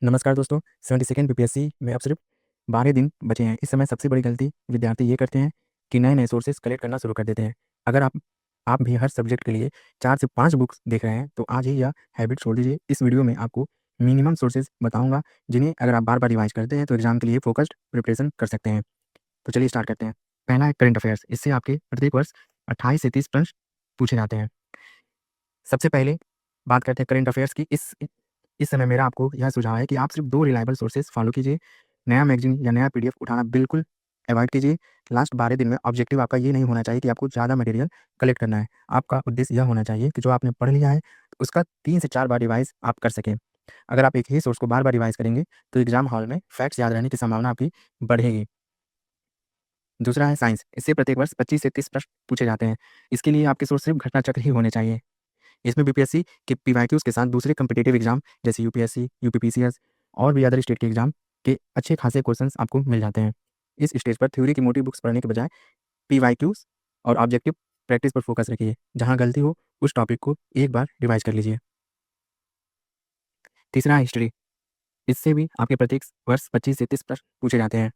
नमस्कार दोस्तों, 72nd BPSC में अब सिर्फ 12 दिन बचे हैं। इस समय सबसे बड़ी गलती विद्यार्थी ये करते हैं कि नए-नए सोर्सेज़ कलेक्ट करना शुरू कर देते हैं। अगर आप भी हर सब्जेक्ट के लिए 4 से 5 बुक्स देख रहे हैं, तो आज ही यह हैबिट छोड़ दीजिए। इस वीडियो में आपको मिनिमम सोर्सेज़ बताऊँगा, जिन्हें अगर आप बार-बार रिवाइज़ करते हैं, तो एग्ज़ाम के लिए फ़ोकस्ड प्रिपरेशन कर सकते हैं। तो चलिए स्टार्ट करते हैं। पहला है करंट अफ़ेयर्स। इससे आपके प्रत्येक वर्ष 28 से 30 प्रश्न पूछे जाते हैं। सबसे पहले बात करते हैं करंट अफ़ेयर्स की। इस समय मेरा आपको यह सुझाव है कि आप सिर्फ 2 रिलायबल सोर्सेज़ फ़ॉलो कीजिए। नया मैगज़ीन या नया पीडीएफ उठाना बिल्कुल अवॉइड कीजिए। लास्ट 12 दिन में ऑब्जेक्टिव आपका ये नहीं होना चाहिए कि आपको ज़्यादा मटेरियल कलेक्ट करना है। आपका उद्देश्य यह होना चाहिए कि जो आपने पढ़ लिया है, उसका 3 से 4 बार रिवाइज़ आप कर सकें। अगर आप एक ही सोर्स को बार-बार रिवाइज़ करेंगे, तो एग्ज़ाम हॉल में फैक्ट्स याद रहने की संभावना आपकी बढ़ेगी। दूसरा है साइंस। इससे प्रत्येक वर्ष 25 से 30 प्रश्न पूछे जाते हैं। इसके लिए आपके सोर्स सिर्फ घटना चक्र ही होने चाहिए। इसमें बीपीएससी के पीवाईक्यूज़ के साथ दूसरे कॉम्पिटिटिव एग्ज़ाम जैसे यूपीएससी, यूपीपीसीएस और भी अदर स्टेट के एग्ज़ाम के अच्छे खासे क्वेश्चंस आपको मिल जाते हैं। इस स्टेज पर थ्योरी की मोटी बुक्स पढ़ने के बजाय पीवाईक्यूज़ और ऑब्जेक्टिव प्रैक्टिस पर फोकस रखिए। जहाँ गलती हो, उस टॉपिक को एक बार रिवाइज़ कर लीजिए। तीसरा है हिस्ट्री। इससे भी आपके प्रत्येक वर्ष 25 से 30 प्रश्न पूछे जाते हैं।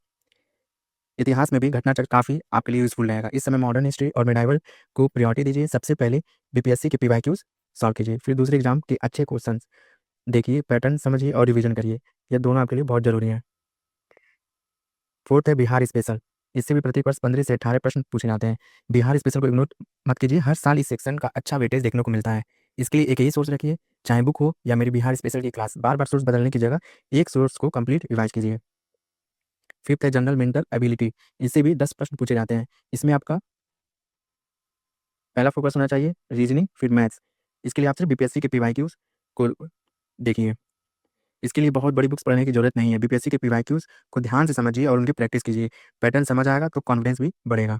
इतिहास में भी घटना चक्र काफ़ी आपके लिए यूज़फुल रहेगा। इस समय मॉडर्न हिस्ट्री और मिडाइवल को प्रायोरिटी दीजिए। सबसे पहले बीपीएससी के पीवाईक्यूज़ सॉल्व कीजिए, फिर दूसरे एग्ज़ाम के अच्छे क्वेश्चंस देखिए, पैटर्न समझिए और रिवीजन करिए। ये दोनों आपके लिए बहुत ज़रूरी हैं। फोर्थ है बिहार स्पेशल। इससे भी प्रत्येक वर्ष 15 से 18 प्रश्न पूछे जाते हैं। बिहार स्पेशल को इग्नोर मत कीजिए। हर साल इस सेक्शन का अच्छा वेटेज देखने को मिलता है। इसके लिए एक ही सोर्स रखिए, चाहे बुक हो या मेरी बिहार स्पेशल की क्लास। बार-बार सोर्स बदलने की जगह एक सोर्स को कंप्लीट रिवाइज़ कीजिए। फिफ्थ है जनरल मेंटल एबिलिटी। इससे भी 10 प्रश्न पूछे जाते हैं। इसमें आपका पहला फोकस होना चाहिए रीजनिंग, फिर मैथ्स। इसके लिए आप सिर्फ बीपीएससी के पीवाईक्यूज़ को देखिए। इसके लिए बहुत बड़ी बुक्स पढ़ने की ज़रूरत नहीं है। बीपीएससी के पीवाईक्यूज़ को ध्यान से समझिए और उनकी प्रैक्टिस कीजिए। पैटर्न समझ आएगा तो कॉन्फिडेंस भी बढ़ेगा।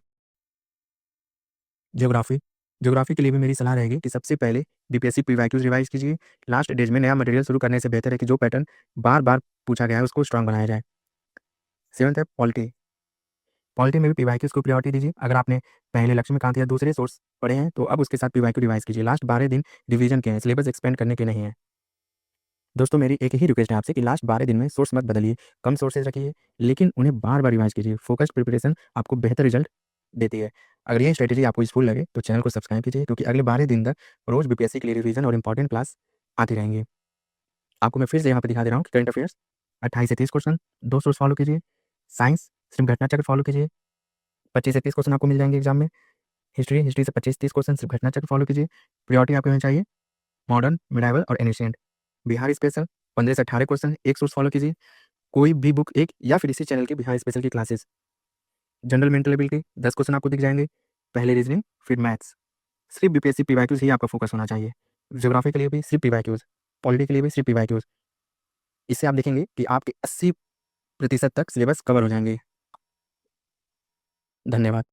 ज्योग्राफी। ज्योग्राफी के लिए भी मेरी सलाह रहेगी कि सबसे पहले बीपीएससी पीवाईक्यूज़ रिवाइज़ कीजिए। लास्ट डेज में नया मटेरियल शुरू करने से बेहतर है कि जो पैटर्न बार-बार पूछा गया है, उसको स्ट्रॉन्ग बनाया जाए। सेवंथ है पॉलिटी। पॉलिटी में भी पीवाईक्यूज़ को प्रायोरिटी दीजिए। अगर आपने पहले लक्ष्मीकांत या दूसरे सोर्स पढ़े हैं, तो अब उसके साथ पीवाईक्यू रिवाइज़ कीजिए। लास्ट 12 दिन रिवीजन के हैं, सिलेबस एक्सपेंड करने के नहीं है। दोस्तों मेरी एक ही रिक्वेस्ट है आपसे कि लास्ट 12 दिन में सोर्स मत बदलिए, कम सोर्सेज़ रखिए, लेकिन उन्हें बार-बार रिवाइज़ कीजिए। फोकस्ड प्रिपरेशन आपको बेहतर रिजल्ट देती है। अगर ये स्ट्रैटेजी आपको यूज़फुल लगे तो चैनल को सब्सक्राइब कीजिए, क्योंकि अगले 12 दिन तक रोज़ बीपीएससी के लिए रिवीजन और इंपॉर्टेंट क्लास आती रहेंगी। आपको मैं फिर से यहाँ पे दिखा दे रहा हूँ कि करंट अफेयर्स 28 से 30 क्वेश्चन, 2 सोर्स फॉलो कीजिए। साइंस सिर्फ घटना चक्र फॉलो कीजिए, 25 से 30 क्वेश्चन आपको मिल जाएंगे एग्जाम में। हिस्ट्री से 25-30 क्वेश्चन सिर्फ घटना चक्र फॉलो कीजिए। प्रायोरिटी आपको होनी चाहिए मॉडर्न, मिडाइवल और एनिशिएंट। बिहार स्पेशल 15 से 18 क्वेश्चन, एक सोर्स फॉलो कीजिए। कोई भी बुक एक या फिर इसी चैनल के बिहार स्पेशल की classes. General mental ability 10 question आपको दिख जाएंगे। पहले रीजनिंग, फिर मैथ्स। सिर्फ बीपीएससी पीवाईक्यूज ही आपका फोकस होना चाहिए। ज्योग्राफी के लिए भी सिर्फ पीवाईक्यूज, पॉलिटी के लिए भी सिर्फ पीवाईक्यूज। इससे आप देखेंगे कि आपके 80% तक सिलेबस कवर हो जाएंगे। धन्यवाद।